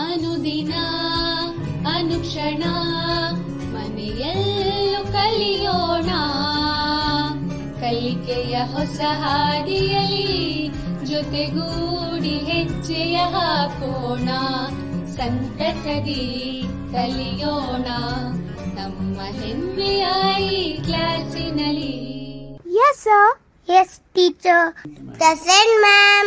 ಅನುದಿನ ಅನುಕ್ಷಣ ಮನೆಯಲ್ಲೂ ಕಲಿಯೋಣ, ಕಲಿಕೆಯ ಹೊಸ ಹಾದಿಯಲ್ಲಿ ಜೊತೆಗೂಡಿ ಹೆಜ್ಜೆಯ ಹಾಕೋಣ, ಸಂತಸದಿ ಕಲಿಯೋಣ ನಮ್ಮ ಹೆಮ್ಮೆಯ ಈ ಕ್ಲಾಸಿನಲ್ಲಿ. Yes, sir. Yes, teacher. Present, ma'am.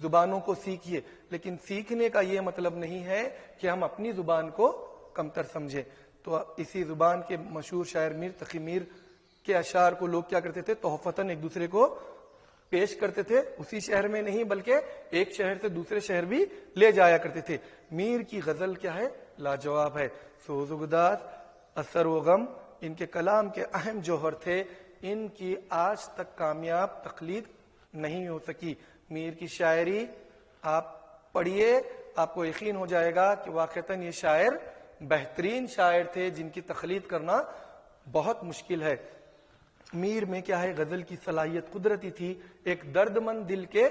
زبانوں کو سیکھیے، لیکن سیکھنے کا یہ مطلب نہیں ہے کہ ہم اپنی زبان کو کمتر سمجھیں۔ تو اسی زبان کے مشہور شاعر میر تقی میر کے اشعار کو لوگ کیا کرتے تھے، تحفتاً ایک دوسرے کو پیش کرتے تھے، اسی شہر میں نہیں بلکہ ایک شہر سے دوسرے شہر بھی لے جایا کرتے تھے۔ میر کی غزل کیا ہے، لاجواب ہے۔ سوز و گداز، اثر و غم ان کے کلام کے اہم جوہر تھے، ان کی آج تک کامیاب تقلید نہیں ہو سکی۔ میر کی شاعری آپ پڑھیے، آپ کو یقین ہو جائے گا کہ واقعتاً یہ شاعر بہترین شاعر تھے جن کی تقلید کرنا بہت مشکل ہے۔ میر میں کیا ہے، غزل کی صلاحیت قدرتی تھی، ایک درد مند دل کے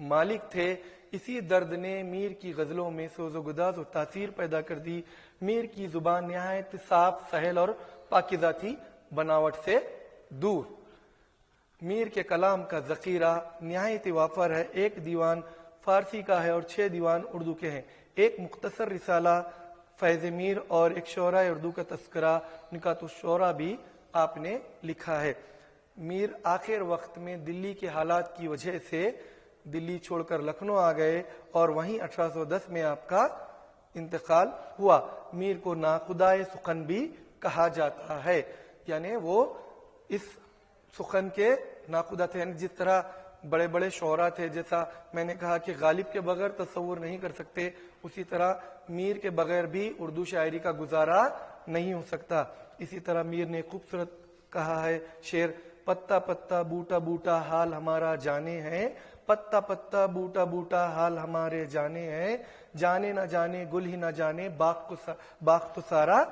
مالک تھے، اسی درد نے میر کی غزلوں میں سوز و گداز و تاثیر پیدا کر دی۔ میر کی زبان نہایت صاف، سہل اور پاکیزہ تھی، بناوٹ سے دور۔ میر کے کلام کا ذخیرہ نہایت وافر ہے، ایک دیوان فارسی کا ہے اور 6 دیوان اردو کے ہیں۔ ایک مختصر رسالہ فیض میر اور ایک شعراء اردو کا تذکرہ نکات الشعراء بھی آپ نے لکھا ہے۔ میر آخر وقت میں دلی کے حالات کی وجہ سے دلی چھوڑ کر لکھنؤ آ گئے اور وہیں 1810 میں آپ کا انتقال ہوا۔ میر کو ناخدائے سخن بھی کہا جاتا ہے، یعنی وہ اس سخن کے ناخدا تھے، یعنی جس طرح بڑے بڑے شعراء تھے، جیسا میں نے کہا کہ غالب کے بغیر تصور نہیں کر سکتے، اسی طرح میر کے بغیر بھی اردو شاعری کا گزارا نہیں ہو سکتا۔ اسی طرح میر نے خوبصورت کہا ہے شعر، پتا پتا بوٹا بوٹا حال ہمارا جانے ہیں، پتا پتا بوٹا بوٹا حال ہمارے جانے ہیں، جانے نہ جانے گل ہی نہ جانے باغ تو سارا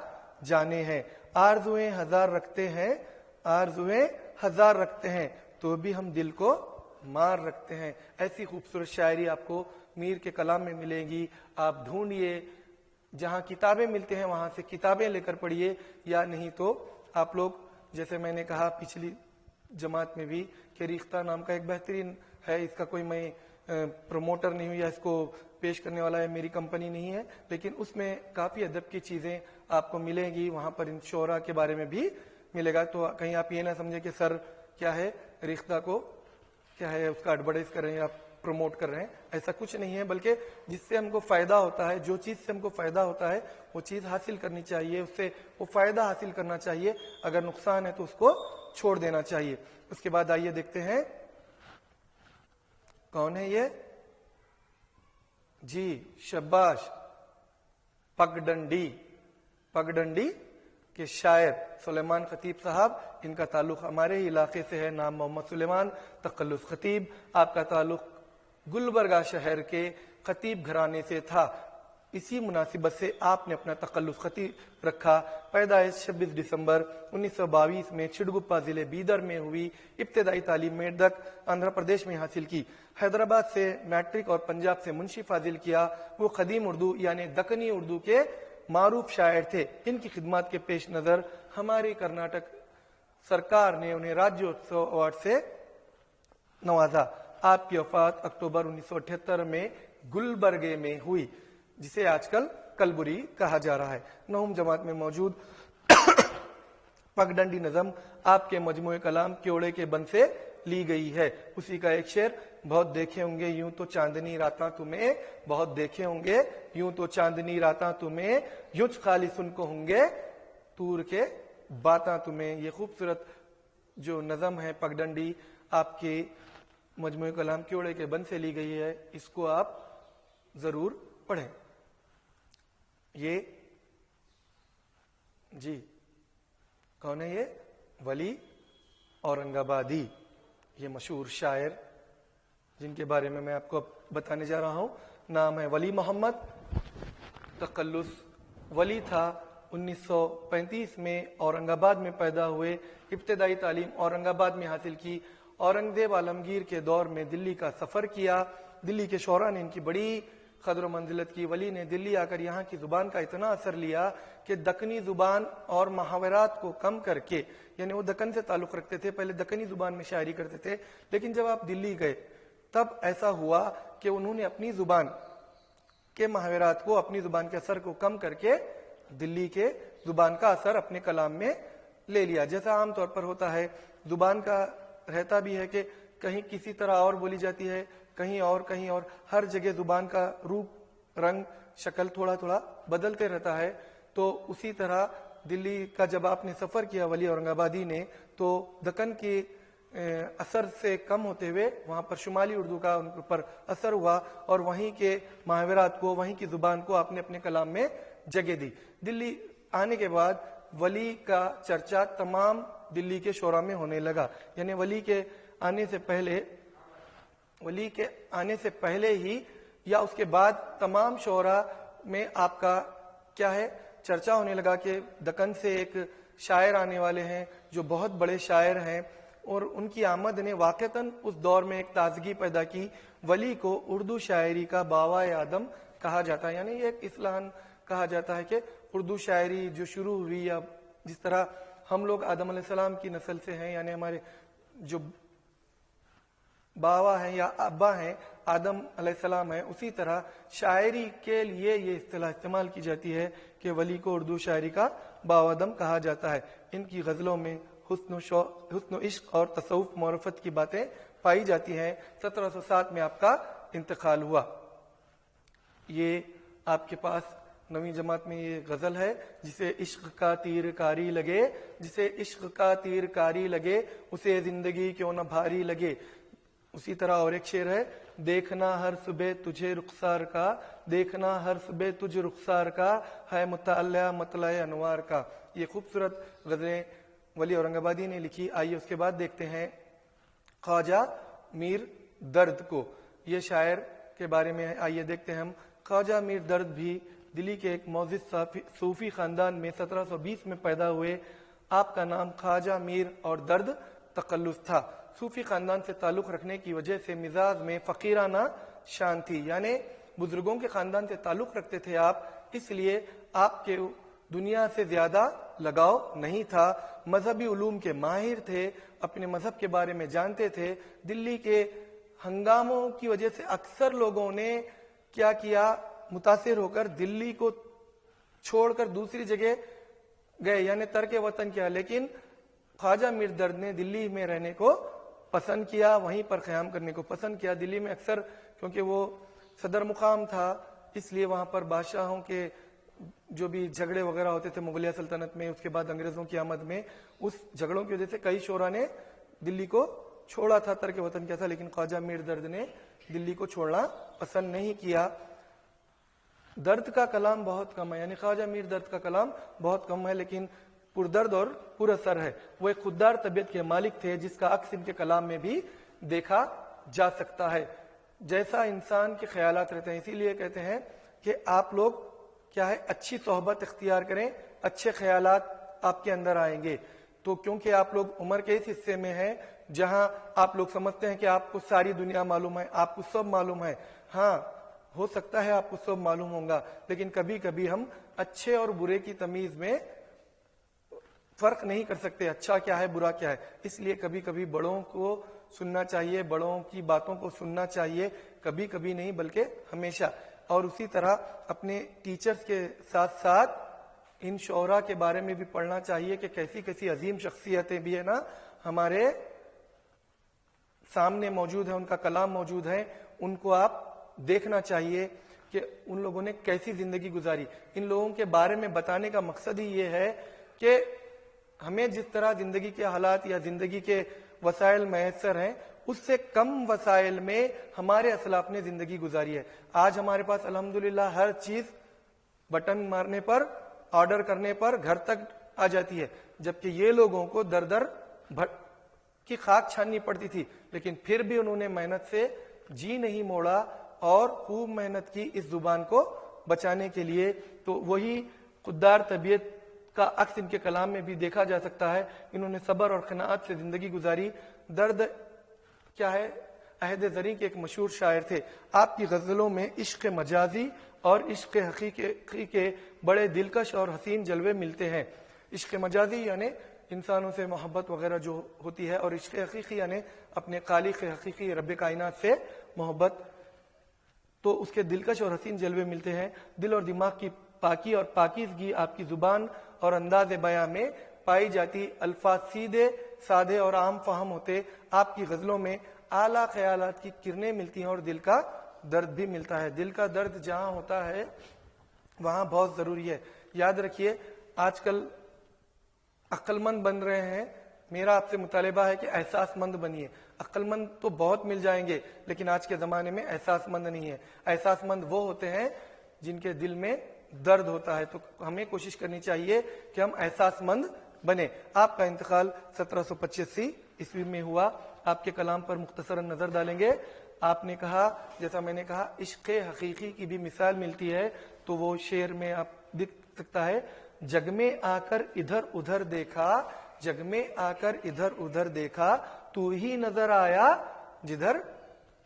جانے ہیں، آرزویں ہزار رکھتے ہیں، آرزویں ہزار رکھتے ہیں تو بھی ہم دل کو مار رکھتے ہیں۔ ایسی خوبصورت شاعری آپ کو میر کے کلام میں ملے گی۔ آپ ڈھونڈیے، جہاں کتابیں ملتے ہیں وہاں سے کتابیں لے کر پڑھیے، یا نہیں تو آپ لوگ جیسے میں نے کہا پچھلی جماعت میں بھی کہ ریختہ نام کا ایک بہترین ہے، اس کا کوئی میں پروموٹر نہیں ہوں یا اس کو پیش کرنے والا ہے میری کمپنی نہیں ہے، لیکن اس میں کافی ادب کی چیزیں آپ کو ملیں گی، وہاں پر ان شعراء کے بارے میں بھی ملے گا۔ تو کہیں آپ یہ نہ سمجھے کہ سر کیا ہے ریختہ کو کیا ہے اس کا ایڈورٹائز کر رہے ہیں یا پروموٹ کر رہے ہیں، ایسا کچھ نہیں ہے، بلکہ جس سے ہم کو فائدہ ہوتا ہے، جو چیز سے ہم کو فائدہ ہوتا ہے وہ چیز حاصل کرنی چاہیے، اس سے وہ فائدہ حاصل کرنا چاہیے، اگر نقصان ہے تو اس کو چھوڑ دینا چاہیے۔ اس کے بعد آئیے دیکھتے ہیں کون ہے یہ، جی شباش، پگڈنڈی، پگڈنڈی کے شاعر سلیمان خطیب صاحب، ان کا تعلق ہمارے ہی علاقے سے ہے، نام محمد سلیمان تقلص خطیب، آپ کا تعلق گلبرگہ شہر کے خطیب گھرانے سے تھا، اسی مناسبت سے آپ نے اپنا تقلص خطیب رکھا۔ پیدائش 26 دسمبر 1922 میں چڈگپا ضلع بیدر میں ہوئی، ابتدائی تعلیم میڈک آندھرا پردیش میں حاصل کی، حیدرآباد سے میٹرک اور پنجاب سے منشی فاضل کیا۔ وہ قدیم اردو یعنی دکنی اردو کے معروف شاعر تھے، ان کی خدمات کے پیش نظر ہماری کرناٹک سرکار نے انہیں راجیوتسو ایوارڈ سے نوازا۔ آپ کی وفات اکتوبر 1978 میں گلبرگے میں ہوئی، جسے آج کل کلبری کہا جا رہا ہے۔ نہم جماعت میں موجود پگڈنڈی نظم آپ کے مجموعہ کلام کیوڑے کے بن سے لی گئی ہے۔ اسی کا ایک شعر، بہت دیکھے ہوں گے یوں تو چاندنی راتاں تمہیں، بہت دیکھے ہوں گے یوں تو چاندنی راتاں تمہیں، یوچ خالی سن کو ہوں گے تور کے باتاں تمہیں۔ یہ خوبصورت جو نظم ہے پگڈنڈی آپ کے مجموعہ کلام کیوڑے کے بن سے لی گئی ہے، اس کو آپ ضرور پڑھیں۔ یہ جی کون ہے یہ، ولی اورنگ آبادی، یہ مشہور شاعر جن کے بارے میں آپ کو بتانے جا رہا ہوں، نام ہے ولی محمد تقلص۔ ولی تھا، 1935 میں اورنگ آباد میں پیدا ہوئے، ابتدائی تعلیم اورنگ آباد میں حاصل کی۔ اورنگزیب عالمگیر کے دور میں دلی کا سفر کیا، دلی کے شعراء نے ان کی بڑی قدر و منزلت کی۔ ولی نے دلی آ کر یہاں کی زبان کا اتنا اثر لیا کہ دکنی زبان اور محاورات کو کم کر کے، یعنی وہ دکن سے تعلق رکھتے تھے، پہلے دکنی زبان میں شاعری کرتے تھے، لیکن جب آپ دلی گئے تب ایسا ہوا کہ انہوں نے اپنی زبان کے محاورات کو، اپنی زبان کے اثر کو کم کر کے دلی کے زبان کا اثر اپنے کلام میں لے لیا۔ جیسا عام طور پر ہوتا ہے، زبان کا رہتا بھی ہے کہ کہیں کسی طرح اور بولی جاتی ہے، کہیں اور، ہر جگہ زبان کا روپ رنگ شکل تھوڑا تھوڑا بدلتے رہتا ہے. تو اسی طرح دلی کا جب آپ نے سفر کیا ولی اورنگ آبادی نے، تو دکن کے اثر سے کم ہوتے ہوئے وہاں پر شمالی اردو کا ان پر اثر ہوا، اور وہیں کے محاورات کو، وہیں کی زبان کو آپ نے اپنے کلام میں جگہ دی. دلی آنے کے بعد ولی کا چرچا تمام دلی کے شعراء میں ہونے لگا. یعنی ولی کے آنے سے پہلے ہی یا اس کے بعد تمام شعراء میں آپ کا کیا ہے چرچا ہونے لگا کہ دکن سے ایک شاعر آنے والے ہیں جو بہت بڑے شاعر ہیں، اور ان کی آمد نے واقعتاً اس دور میں ایک تازگی پیدا کی. ولی کو اردو شاعری کا باوائے آدم کہا جاتا ہے. یعنی ایک اصطلاحاً کہا جاتا ہے کہ اردو شاعری جو شروع ہوئی، یا جس طرح ہم لوگ آدم علیہ السلام کی نسل سے ہیں، یعنی ہمارے جو باوا ہیں یا ابا ہیں آدم علیہ السلام ہیں، اسی طرح شاعری کے لیے یہ اصطلاح استعمال کی جاتی ہے کہ ولی کو اردو شاعری کا باوادم کہا جاتا ہے. ان کی غزلوں میں حسن و عشق اور تصوف معرفت کی باتیں پائی جاتی ہیں. 1707 میں آپ کا انتقال ہوا. یہ آپ کے پاس 9ویں جماعت میں یہ غزل ہے، جسے عشق کا تیر کاری لگے، جسے عشق کا تیر کاری لگے، اسے زندگی کیوں نہ بھاری لگے. اسی طرح اور ایک شعر ہے، دیکھنا ہر صبح تجھے رخسار کا، دیکھنا ہر صبح تجھ رخسار کا، ہے مطالعہ مطلع انوار کا. یہ خوبصورت غزلیں ولی اورنگ آبادی نے لکھی. آئیے اس کے بعد دیکھتے ہیں خواجہ میر درد کو. یہ شاعر کے بارے میں آئیے دیکھتے ہیں ہم. خواجہ میر درد بھی دلی کے ایک معزز صوفی خاندان میں 1720 میں پیدا ہوئے. آپ کا نام خواجہ میر اور درد تقلص تھا. صوفی خاندان سے تعلق رکھنے کی وجہ سے مزاج میں فقیرانہ شان تھی، یعنی بزرگوں کے خاندان سے تعلق رکھتے تھے آپ، اس لیے آپ کے دنیا سے زیادہ لگاؤ نہیں تھا. مذہبی علوم کے ماہر تھے، اپنے مذہب کے بارے میں جانتے تھے. دلی کے ہنگاموں کی وجہ سے اکثر لوگوں نے کیا کیا، متاثر ہو کر دلی کو چھوڑ کر دوسری جگہ گئے، یعنی ترک وطن کیا. لیکن خواجہ میر درد نے دلی میں رہنے کو پسند کیا، وہیں پر قیام کرنے کو پسند کیا. دلی میں اکثر کیونکہ وہ صدر مقام تھا، اس لیے وہاں پر بادشاہوں کے جو بھی جھگڑے وغیرہ ہوتے تھے مغلیہ سلطنت میں، اس کے بعد انگریزوں کی آمد میں، اس جھگڑوں کی وجہ سے کئی شعراء نے دلی کو چھوڑا تھا، ترک وطن کیا تھا. لیکن خواجہ میر درد نے دلی کو چھوڑنا پسند نہیں کیا. درد کا کلام بہت کم ہے، یعنی خواجہ میر درد کا کلام بہت کم ہے، لیکن پردرد اور پر اثر ہے. وہ ایک خوددار طبیعت کے مالک تھے، جس کا عکس ان کے کلام میں بھی دیکھا جا سکتا ہے. جیسا انسان کے خیالات رہتے ہیں، اسی لیے کہتے ہیں کہ آپ لوگ کیا ہے اچھی صحبت اختیار کریں، اچھے خیالات آپ کے اندر آئیں گے. تو کیونکہ آپ لوگ عمر کے اس حصے میں ہیں جہاں آپ لوگ سمجھتے ہیں کہ آپ کو ساری دنیا معلوم ہے، آپ کو سب معلوم ہے. ہاں ہو سکتا ہے آپ کو سب معلوم ہوگا، لیکن کبھی کبھی ہم اچھے اور برے کی تمیز میں فرق نہیں کر سکتے، اچھا کیا ہے برا کیا ہے. اس لیے کبھی کبھی بڑوں کو سننا چاہیے، بڑوں کی باتوں کو سننا چاہیے، کبھی کبھی نہیں بلکہ ہمیشہ. اور اسی طرح اپنے ٹیچرز کے ساتھ ساتھ ان شعراء کے بارے میں بھی پڑھنا چاہیے کہ کیسی کیسی عظیم شخصیتیں بھی ہیں نا ہمارے سامنے موجود ہیں، ان کا کلام موجود ہے، ان کو آپ دیکھنا چاہیے کہ ان لوگوں نے کیسی زندگی گزاری. ان لوگوں کے بارے میں بتانے کا مقصد ہی یہ ہے کہ ہمیں جس طرح زندگی کے حالات یا زندگی کے وسائل میسر ہیں، اس سے کم وسائل میں ہمارے اسلاف نے زندگی گزاری ہے. آج ہمارے پاس الحمدللہ ہر چیز بٹن مارنے پر، آرڈر کرنے پر گھر تک آ جاتی ہے، جبکہ یہ لوگوں کو در در کی خاک چھاننی پڑتی تھی، لیکن پھر بھی انہوں نے محنت سے جی نہیں موڑا اور خوب محنت کی اس زبان کو بچانے کے لیے. تو وہی خوددار طبیعت کا عکس ان کے کلام میں بھی دیکھا جا سکتا ہے. انہوں نے صبر اور قناعت سے زندگی گزاری. درد کیا ہے عہد زریں کے ایک مشہور شاعر تھے. آپ کی غزلوں میں عشق مجازی اور عشق حقیقی کے بڑے دلکش اور حسین جلوے ملتے ہیں. عشق مجازی یعنی انسانوں سے محبت وغیرہ جو ہوتی ہے، اور عشق حقیقی یعنی اپنے خالق حقیقی رب کائنات سے محبت. تو اس کے دلکش اور حسین جلوے ملتے ہیں. دل اور دماغ کی پاکی اور پاکیزگی آپ کی زبان اور انداز بیاں میں پائی جاتی. الفاظ سیدھے سادھے اور عام فہم ہوتے. آپ کی غزلوں میں اعلیٰ خیالات کی کرنیں ملتی ہیں اور دل کا درد بھی ملتا ہے. دل کا درد جہاں ہوتا ہے وہاں بہت ضروری ہے. یاد رکھیے آج کل عقل مند بن رہے ہیں. میرا آپ سے مطالبہ ہے کہ احساس مند بنیے. عقل مند تو بہت مل جائیں گے لیکن آج کے زمانے میں احساس مند نہیں ہے. احساس مند وہ ہوتے ہیں جن کے دل میں درد ہوتا ہے. تو ہمیں کوشش کرنی چاہیے کہ ہم احساس مند بنے. آپ کا انتقال 1785 عیسوی میں ہوا. آپ کے کلام پر مختصراً نظر ڈالیں گے. آپ نے کہا, جیسا میں نے کہا, عشق حقیقی کی بھی مثال ملتی ہے. تو وہ شعر میں آپ دیکھ سکتا ہے, جگ میں آ کر ادھر ادھر دیکھا, جگ میں آ کر ادھر ادھر دیکھا, تو ہی نظر آیا جدھر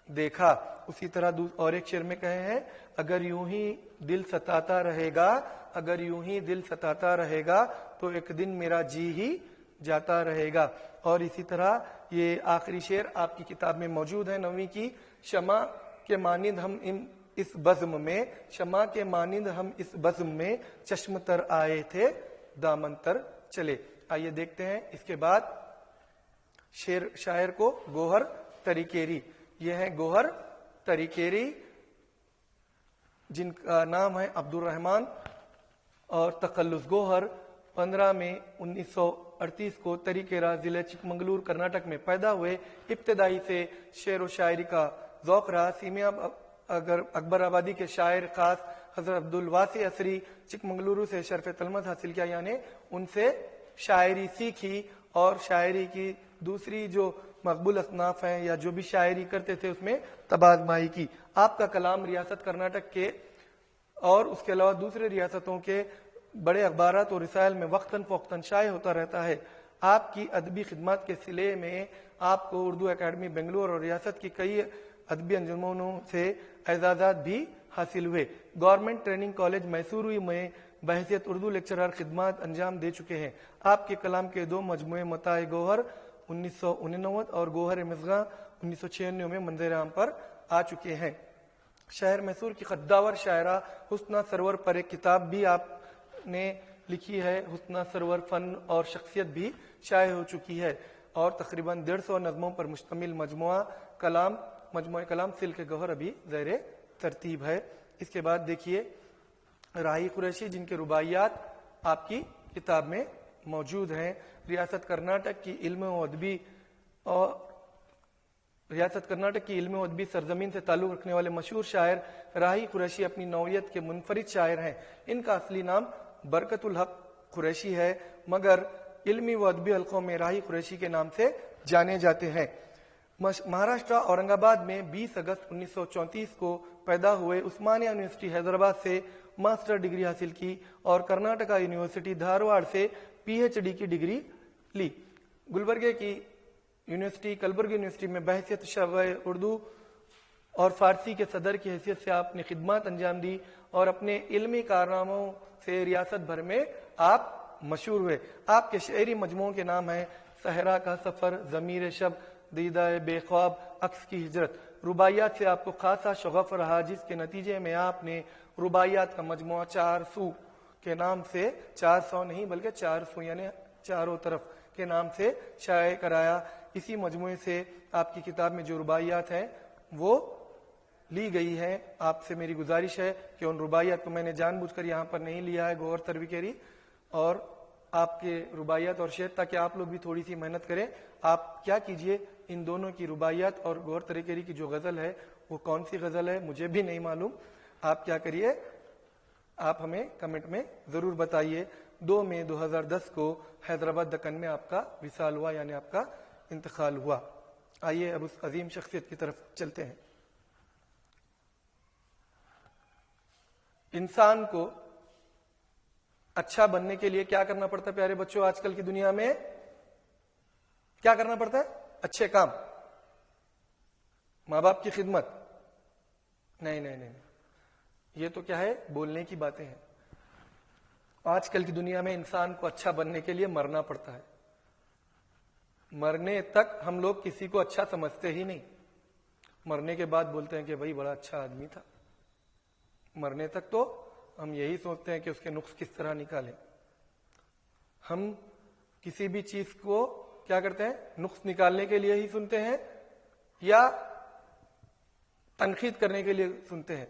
دیکھا. اسی طرح اور ایک شعر میں کہے ہیں, اگر یوں ہی دل ستاتا رہے گا, اگر یوں ہی دل ستاتا رہے گا تو ایک دن میرا جی ہی جاتا رہے گا. اور اسی طرح یہ آخری شعر آپ کی کتاب میں موجود ہے 9ویں کی, شمع کے مانند ہم اس بزم میں, شمع کے مانند ہم اس بزم میں, چشم تر آئے تھے دامن تر چلے. آئیے دیکھتے ہیں اس کے بعد شاعر کو گوہر تریکیری. یہ ہے گوہر تریکیری جن کا نام ہے عبد الرحمن اور تخلص گوہر. 15 مئی 1938 کو تریکیرا ضلع چکمنگلور کرناٹک میں پیدا ہوئے. ابتدائی سے شعر و شاعری کا ذوق رہا. سیمیا اکبر آبادی کے شاعر خاص حضرت عبدالواسی عصری چکمنگلورو سے شرف تلمذ حاصل کیا, یعنی ان سے شاعری سیکھی اور شاعری کی دوسری جو مقبول اصناف ہیں یا جو بھی شاعری کرتے تھے اس میں تبادمائی کی. آپ کا کلام ریاست کرناٹک کے اور اس کے علاوہ دوسرے ریاستوں کے بڑے اخبارات اور رسائل میں وقتاً فوقتاً شائع ہوتا رہتا ہے. آپ کی ادبی خدمات کے سلے میں آپ کو اردو اکیڈمی بنگلور اور ریاست کی کئی ادبی انجمنوں سے اعزازات بھی حاصل ہوئے. گورنمنٹ ٹریننگ کالج میسورو میں بحیثیت اردو لیکچرر خدمات انجام دے چکے ہیں. آپ کے کلام کے 2 مجموعے متاع گوہر 1989 اور گوہر مصغا 1996 میں منظر عام پر آ چکے ہیں. شہر میسور کی خداور شاعرہ حسنہ سرور پر ایک کتاب بھی آپ نے لکھی ہے. حسنہ سرور فن اور شخصیت بھی شائع ہو چکی ہے اور تقریباً 150 نظموں پر مشتمل مجموعہ کلام سلک گوہر ابھی زیر ترتیب ہے. اس کے بعد دیکھیے راہی قریشی جن کے رباعیات آپ کی کتاب میں موجود ہیں. ریاست کرناٹک کی علم و ادبی سرزمین سے تعلق رکھنے والے مشہور شاعر راہی قریشی اپنی نوعیت کے منفرد شاعر ہیں. ان کا اصلی نام برکت الحق قریشی ہے مگر علمی و ادبی حلقوں میں راہی قریشی کے نام سے جانے جاتے ہیں. مہاراشٹر اورنگ آباد میں 20 اگست 1934 کو پیدا ہوئے. عثمانیہ یونیورسٹی حیدرآباد سے ماسٹر ڈگری حاصل کی اور کرناٹکا یونیورسٹی دھارواڑ سے پی ایچ ڈی کی ڈگری لی. گلبرگہ کی کلبرگی یونیورسٹی میں بحیثیت شعبہ اردو اور فارسی کے صدر کی حیثیت سے آپ نے خدمات انجام دی اور اپنے علمی کارناموں سے ریاست بھر میں آپ مشہور ہوئے. آپ کے شعری مجموعوں کے نام ہیں صحرا کا سفر, ضمیر شب, دیدہ بے خواب, عکس کی ہجرت. رباعیات سے آپ کو خاصا شغف رہا جس کے نتیجے میں آپ نے رباعیات کا مجموعہ 400 کے نام سے, 400 نہیں بلکہ 400 یعنی چاروں طرف کے نام سے شائع کرایا. اسی مجموعے سے آپ کی کتاب میں جو رباعیات ہیں وہ لی گئی ہیں. آپ سے میری گزارش ہے کہ ان رباعیات کو میں نے جان بوجھ کر یہاں پر نہیں لیا ہے گوہر تریکیری اور آپ کے رباعیات اور شعر, تاکہ آپ لوگ بھی تھوڑی سی محنت کریں. آپ کیا کیجئے, ان دونوں کی رباعیات اور گوہر تریکیری کی جو غزل ہے وہ کون سی غزل ہے مجھے بھی نہیں معلوم. آپ کیا کریے, آپ ہمیں کمنٹ میں ضرور بتائیے. 2 مئی 2010 کو حیدرآباد دکن میں آپ کا وصال ہوا یعنی آپ کا انتقال ہوا. آئیے اب اس عظیم شخصیت کی طرف چلتے ہیں. انسان کو اچھا بننے کے لیے کیا کرنا پڑتا ہے پیارے بچوں؟ آج کل کی دنیا میں کیا کرنا پڑتا ہے؟ اچھے کام, ماں باپ کی خدمت. نہیں, یہ تو کیا ہے, بولنے کی باتیں ہیں. آج کل کی دنیا میں انسان کو اچھا بننے کے لیے مرنا پڑتا ہے. مرنے تک ہم لوگ کسی کو اچھا سمجھتے ہی نہیں. مرنے کے بعد بولتے ہیں کہ بھائی بڑا اچھا آدمی تھا. مرنے تک تو ہم یہی سوچتے ہیں کہ اس کے نقص کس طرح نکالیں. ہم کسی بھی چیز کو کیا کرتے ہیں, نقص نکالنے کے لیے ہی سنتے ہیں یا تنقید کرنے کے لیے سنتے ہیں.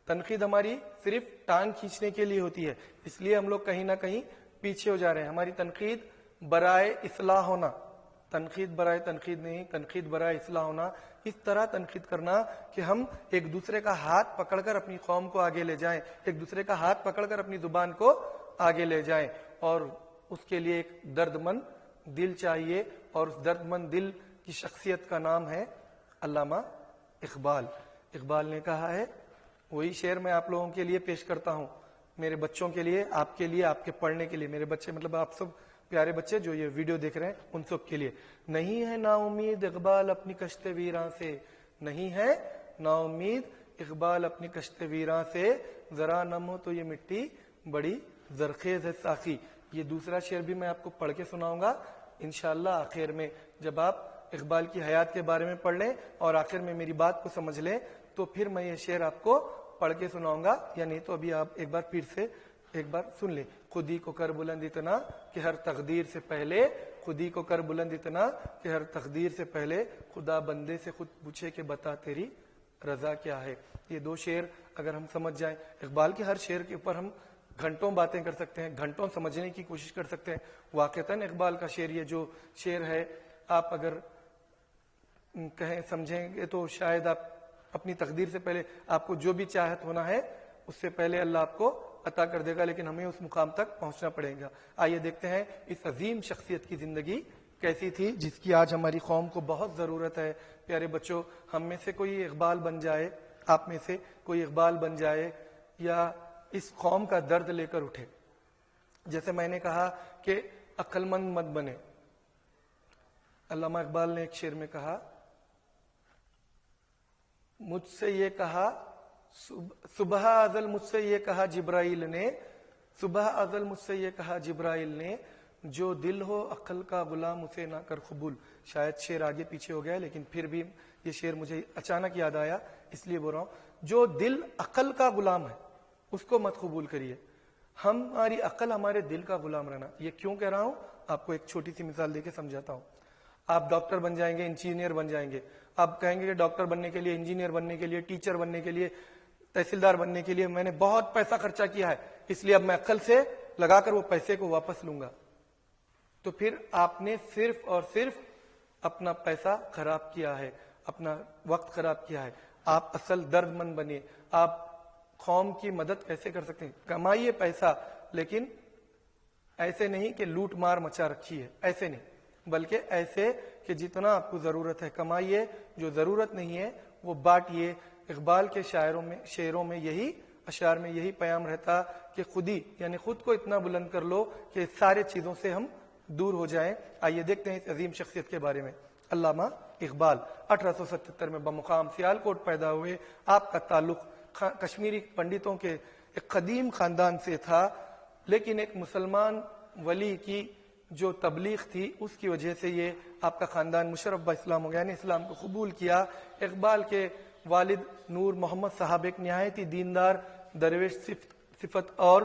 تنقید ہماری صرف ٹانگ کھینچنے کے لیے ہوتی ہے، اس لیے ہم لوگ کہیں نہ کہیں پیچھے ہو جا رہے ہیں. ہماری تنقید برائے اصلاح ہونا، تنقید برائے تنقید نہیں، تنقید برائے اصلاح ہونا. اس طرح تنقید کرنا کہ ہم ایک دوسرے کا ہاتھ پکڑ کر اپنی قوم کو آگے لے جائیں، ایک دوسرے کا ہاتھ پکڑ کر اپنی زبان کو آگے لے جائیں. اور اس کے لیے ایک درد مند دل چاہیے، اور اس درد مند دل کی شخصیت کا نام ہے علامہ اقبال. اقبال نے کہا ہے، وہی شعر میں آپ لوگوں کے لیے پیش کرتا ہوں، میرے بچوں کے لیے، آپ کے پڑھنے کے لیے. میرے بچے مطلب آپ سب پیارے بچے جو یہ ویڈیو دیکھ رہے ہیں ان سب کے لیے. نہیں ہے نا امید اقبال اپنی کشت ویراں سے، نہیں ہے نا امید اقبال اپنی کشت ویراں سے، ذرا نم ہو تو یہ مٹی بڑی زرخیز ہے ساقی. یہ دوسرا شعر بھی میں آپ کو پڑھ کے سناؤں گا انشاءاللہ آخر میں. جب آپ اقبال کی حیات کے بارے میں پڑھ لیں اور آخر میں میری بات کو سمجھ لیں تو پھر میں یہ شعر آپ کو پڑھ کے سناؤں گا، یا نہیں تو ابھی آپ ایک بار پھر سے ایک بار سن لیں. خودی کو کر بلند اتنا کہ ہر تقدیر سے پہلے، خودی کو کر بلند اتنا کہ ہر تقدیر سے پہلے، خدا بندے سے خود پوچھے کہ بتا تیری رضا کیا ہے. یہ دو شعر اگر ہم سمجھ جائیں، اقبال کے ہر شعر کے اوپر ہم گھنٹوں باتیں کر سکتے ہیں، گھنٹوں سمجھنے کی کوشش کر سکتے ہیں. واقعتاً اقبال کا شعر، یہ جو شعر ہے، آپ اگر کہیں سمجھیں گے تو شاید آپ اپنی تقدیر سے پہلے آپ کو جو بھی چاہت ہونا ہے اس سے پہلے اللہ آپ کو عطا کر دے گا، لیکن ہمیں اس مقام تک پہنچنا پڑے گا. آئیے دیکھتے ہیں اس عظیم شخصیت کی زندگی کیسی تھی جس کی آج ہماری قوم کو بہت ضرورت ہے. پیارے بچوں، ہم میں سے کوئی اقبال بن جائے، آپ میں سے کوئی اقبال بن جائے، یا اس قوم کا درد لے کر اٹھے. جیسے میں نے کہا کہ عقل مند مت بنے. علامہ اقبال نے ایک شعر میں کہا، مجھ سے یہ کہا صبح ازل، مجھ سے یہ کہا جبرائیل نے، صبح ازل مجھ سے یہ کہا جبرائیل نے، جو دل ہو عقل کا غلام اسے نہ کر قبول. شاید شعر آگے پیچھے ہو گیا لیکن پھر بھی یہ شعر مجھے اچانک یاد آیا اس لیے بول رہا ہوں. جو دل عقل کا غلام ہے اس کو مت قبول کریے. ہماری عقل ہمارے دل کا غلام رہنا. یہ کیوں کہہ رہا ہوں آپ کو ایک چھوٹی سی مثال دے کے سمجھاتا ہوں. آپ ڈاکٹر بن جائیں گے، انجینئر بن جائیں گے. آپ کہیں گے کہ ڈاکٹر بننے کے لیے، انجینئر بننے کے لیے، ٹیچر بننے کے لیے، تحصیلدار بننے کے لیے میں نے بہت پیسہ خرچہ کیا ہے، اس لیے اب میں عقل سے لگا کر وہ پیسے کو واپس لوں گا. تو پھر آپ نے صرف اور صرف اپنا پیسہ خراب کیا ہے، اپنا وقت خراب کیا ہے. آپ اصل درد مند بنیے. آپ قوم کی مدد کیسے کر سکتے ہیں؟ کمائیے پیسہ، لیکن ایسے نہیں کہ لوٹ مار مچا رکھی ہے، ایسے نہیں، بلکہ ایسے کہ جتنا آپ کو ضرورت ہے کمائیے، جو ضرورت نہیں ہے وہ بانٹیے. اقبال کے شعروں میں یہی اشعار میں یہی پیام رہتا کہ خودی یعنی خود کو اتنا بلند کر لو کہ سارے چیزوں سے ہم دور ہو جائیں. آئیے دیکھتے ہیں اس عظیم شخصیت کے بارے میں. علامہ اقبال 1877 میں بمقام سیالکوٹ پیدا ہوئے. آپ کا تعلق کشمیری پنڈتوں کے ایک قدیم خاندان سے تھا، لیکن ایک مسلمان ولی کی جو تبلیغ تھی اس کی وجہ سے یہ آپ کا خاندان مشرف با اسلام ہو گیا، یعنی اسلام کو قبول کیا. اقبال کے والد نور محمد صاحب ایک نہایت ہی دیندار، درویش صفت اور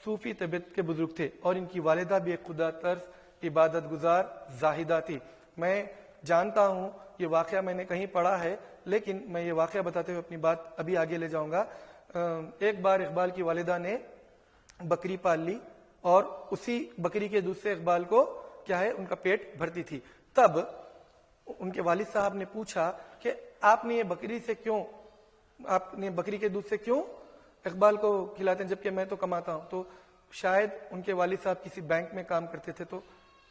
صوفی طبیعت کے بزرگ تھے، اور ان کی والدہ بھی ایک خدا ترس، عبادت گزار، زاہدہ تھی. میں جانتا ہوں یہ واقعہ میں نے کہیں پڑھا ہے، لیکن میں یہ واقعہ بتاتے ہوئے اپنی بات ابھی آگے لے جاؤں گا. ایک بار اقبال کی والدہ نے بکری پال لی اور اسی بکری کے دودھ سے اقبال کو کیا ہے ان کا پیٹ بھرتی تھی. تب ان کے والد صاحب نے پوچھا کہ آپ نے بکری کے دودھ سے کیوں اقبال کو کھلاتے ہیں جبکہ میں تو کماتا ہوں. تو شاید ان کے والد صاحب کسی بینک میں کام کرتے تھے، تو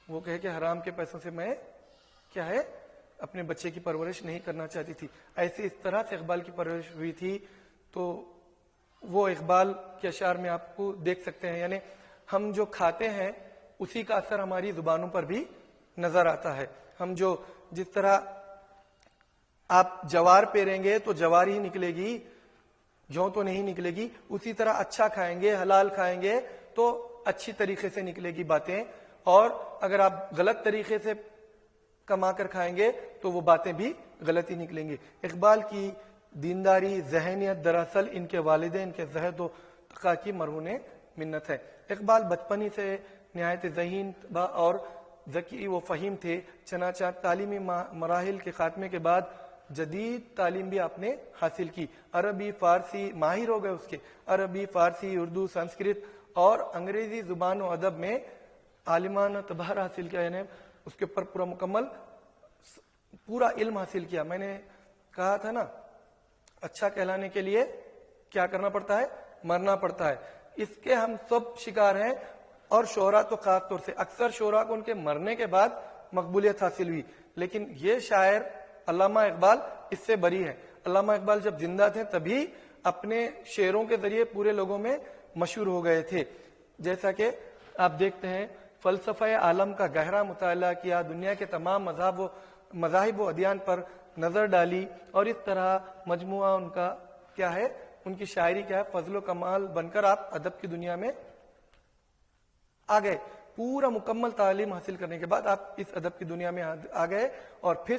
وہ کہے کہ حرام کے پیسوں سے میں کیا ہے اپنے بچے کی پرورش نہیں کرنا چاہتی تھی. ایسے اس طرح سے اقبال کی پرورش ہوئی تھی. تو وہ اقبال کے اشعار میں آپ کو دیکھ سکتے ہیں، یعنی ہم جو کھاتے ہیں اسی کا اثر ہماری زبانوں پر بھی نظر آتا ہے. ہم جو جس طرح آپ جوار پیریں گے تو جوار ہی نکلے گی، جو تو نہیں نکلے گی. اسی طرح اچھا کھائیں گے، حلال کھائیں گے تو اچھی طریقے سے نکلے گی باتیں، اور اگر آپ غلط طریقے سے کما کر کھائیں گے تو وہ باتیں بھی غلط ہی نکلیں گی. اقبال کی دینداری ذہنیت دراصل ان کے والدین کے زہد و تقا کی مرہون منت ہے. اقبال بچپن ہی سے نہایت ذہین اور ذکی و فہیم تھے. چنانچہ تعلیمی مراحل کے خاتمے کے بعد جدید تعلیم بھی آپ نے حاصل کی، عربی فارسی ماہر ہو گئے اس کے، عربی فارسی اردو سنسکرت اور انگریزی زبان و ادب میں عالمانہ تبحر حاصل کیا، یعنی اس کے اوپر پورا مکمل پورا علم حاصل کیا۔ میں نے کہا تھا نا، اچھا کہلانے کے لیے کیا کرنا پڑتا ہے؟ مرنا پڑتا ہے۔ اس کے ہم سب شکار ہیں، اور شعراء تو خاص طور سے، اکثر شعراء کو ان کے مرنے کے بعد مقبولیت حاصل ہوئی، لیکن یہ شاعر علامہ اقبال اس سے بری ہے۔ علامہ اقبال جب زندہ تھے تبھی اپنے شعروں کے ذریعے پورے لوگوں میں مشہور ہو گئے تھے۔ جیسا کہ آپ دیکھتے ہیں، فلسفہ عالم کا گہرا مطالعہ کیا، دنیا کے تمام مذاہب و ادیان پر نظر ڈالی، اور اس طرح مجموعہ ان کا کیا ہے، ان کی شاعری کیا ہے، فضل و کمال بن کر آپ ادب کی دنیا میں آ گئے۔ پورا مکمل تعلیم حاصل کرنے کے بعد آپ اس ادب کی دنیا میں آ گئے، اور پھر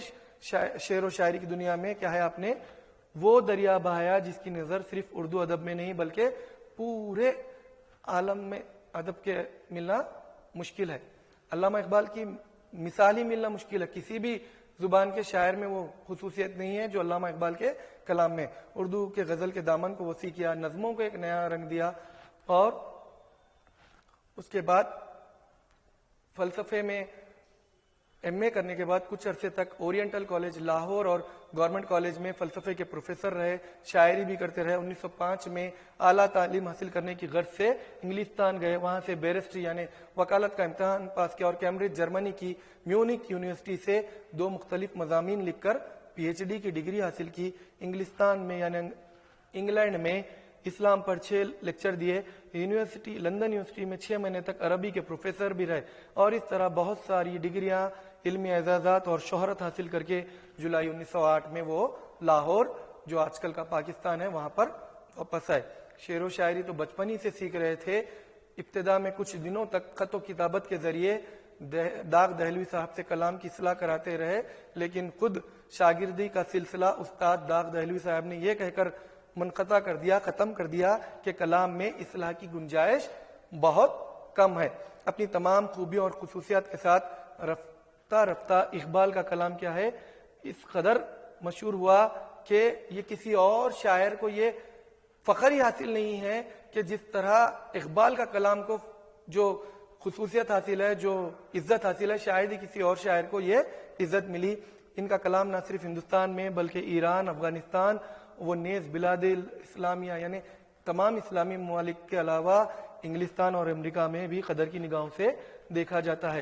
شعر و شاعری کی دنیا میں کیا ہے، آپ نے وہ دریا بہایا جس کی نظر صرف اردو ادب میں نہیں بلکہ پورے عالم میں ادب کے ملنا مشکل ہے۔ علامہ اقبال کی مثال ہی ملنا مشکل ہے، کسی بھی زبان کے شاعر میں وہ خصوصیت نہیں ہے جو علامہ اقبال کے کلام میں۔ اردو کے غزل کے دامن کو وسیع کیا، نظموں کو ایک نیا رنگ دیا، اور اس کے بعد فلسفے میں ایم اے کرنے کے بعد کچھ عرصے تک اورینٹل کالج لاہور اور گورنمنٹ کالج میں فلسفے کے پروفیسر رہے، شاعری بھی کرتے رہے۔ 1905 میں اعلیٰ تعلیم حاصل کرنے کی غرض سے انگلستان گئے، وہاں سے بیرسٹری یعنی وکالت کا امتحان پاس کیا، اور کیمبرج جرمنی کی میونک یونیورسٹی سے 2 مختلف مضامین لکھ کر پی ایچ ڈی کی ڈگری حاصل کی۔ انگلستان میں یعنی انگلینڈ میں اسلام پر 6 لیکچر دیے، لندن یونیورسٹی میں 6 مہینے تک عربی کے پروفیسر بھی رہے، اور اس طرح بہت ساری ڈگریاں، علمی اعزازات اور شہرت حاصل کر کے جولائی 1908 میں وہ لاہور، جو آج کل کا پاکستان ہے، وہاں پر واپس آئے۔ شعر و شاعری تو بچپن ہی سے سیکھ رہے تھے، ابتدا میں کچھ دنوں تک خط و کتابت کے ذریعے داغ دہلوی صاحب سے کلام کی اصلاح کراتے رہے، لیکن خود شاگردی کا سلسلہ استاد داغ دہلوی صاحب نے یہ کہہ کر منقطع کر دیا، ختم کر دیا کہ کلام میں اصلاح کی گنجائش بہت کم ہے۔ اپنی تمام خوبیوں اور خصوصیات کے ساتھ رفتہ رفتہ اقبال کا کلام کیا ہے، اس قدر مشہور ہوا کہ یہ کسی اور شاعر کو یہ فخر ہی حاصل نہیں ہے کہ جس طرح اقبال کا کلام کو جو خصوصیت حاصل ہے، جو عزت حاصل ہے، شاید ہی کسی اور شاعر کو یہ عزت ملی۔ ان کا کلام نہ صرف ہندوستان میں بلکہ ایران، افغانستان، وہ نیز بلاد اسلامیہ یعنی تمام اسلامی ممالک کے علاوہ انگلستان اور امریکہ میں بھی قدر کی نگاہوں سے دیکھا جاتا ہے۔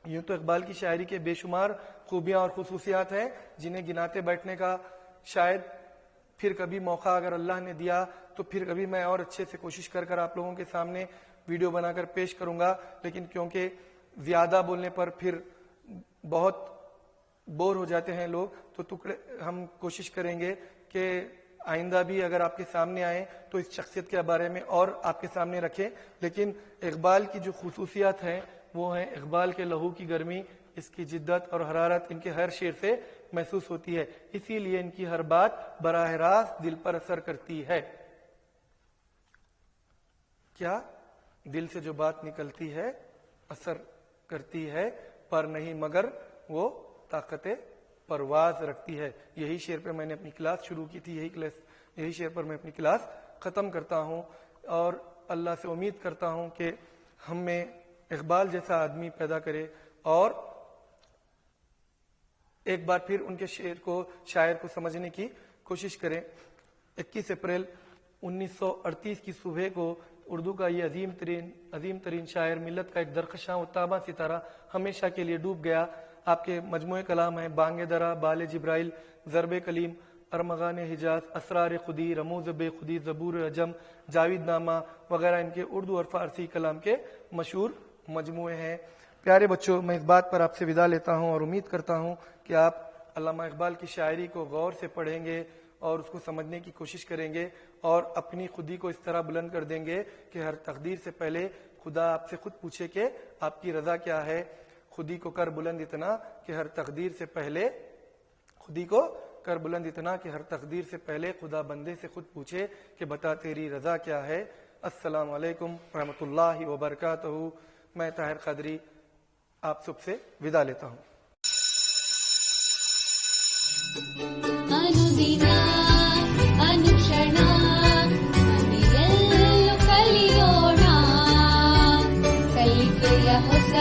یوں تو اقبال کی شاعری کے بے شمار خوبیاں اور خصوصیات ہیں جنہیں گناتے بیٹھنے کا شاید پھر کبھی موقع اگر اللہ نے دیا تو پھر کبھی میں اور اچھے سے کوشش کر آپ لوگوں کے سامنے ویڈیو بنا کر پیش کروں گا، لیکن کیونکہ زیادہ بولنے پر پھر بہت بور ہو جاتے ہیں لوگ، تو ٹکڑے ہم کوشش کریں گے کہ آئندہ بھی اگر آپ کے سامنے آئیں تو اس شخصیت کے بارے میں اور آپ کے سامنے رکھیں۔ لیکن اقبال کی جو خصوصیات ہیں وہ ہیں اقبال کے لہو کی گرمی، اس کی جدت اور حرارت ان کے ہر شعر سے محسوس ہوتی ہے، اسی لیے ان کی ہر بات براہ راست دل پر اثر کرتی ہے۔ کیا دل سے جو بات نکلتی ہے اثر کرتی ہے، پر نہیں مگر وہ طاقت پرواز رکھتی ہے۔ یہی شعر پر میں نے اپنی کلاس شروع کی تھی، یہی شعر پر میں اپنی کلاس ختم کرتا ہوں، اور اللہ سے امید کرتا ہوں کہ ہم میں اقبال جیسا آدمی پیدا کرے، اور ایک بار پھر ان کے شاعر کو سمجھنے کی کوشش کریں۔ 21 اپریل 1938 کی صبح کو اردو کا یہ عظیم ترین شاعر، ملت کا ایک درخشاں و تاباں ستارہ ہمیشہ کے لیے ڈوب گیا۔ آپ کے مجموعے کلام ہیں بانگ درا، بال جبرائیل، ضرب کلیم، ارمغان حجاز، اسرار خودی، رموز بے خودی، زبور عجم، جاوید نامہ وغیرہ ان کے اردو اور فارسی کلام کے مشہور مجموعے ہیں۔ پیارے بچوں، میں اس بات پر آپ سے وداع لیتا ہوں اور امید کرتا ہوں کہ آپ علامہ اقبال کی شاعری کو غور سے پڑھیں گے اور اس کو سمجھنے کی کوشش کریں گے، اور اپنی خودی کو اس طرح بلند کر دیں گے کہ ہر تقدیر سے پہلے خدا آپ سے خود پوچھے کہ آپ کی رضا کیا ہے۔ خودی کو کر بلند اتنا کہ ہر تقدیر سے پہلے ہر تقدیر سے پہلے خدا بندے سے خود پوچھے کہ بتا تیری رضا کیا ہے۔ السلام علیکم ورحمۃ اللہ وبرکاتہ۔ میں طاہر قادری آپ سب سے وداع لیتا ہوں۔ ಅನುದಿನ ಅನುಕ್ಷಣ ಮನೆಯಲ್ಲೂ ಕಲಿಯೋಣ ಕಲಿಕೆಯ ಹೊಸ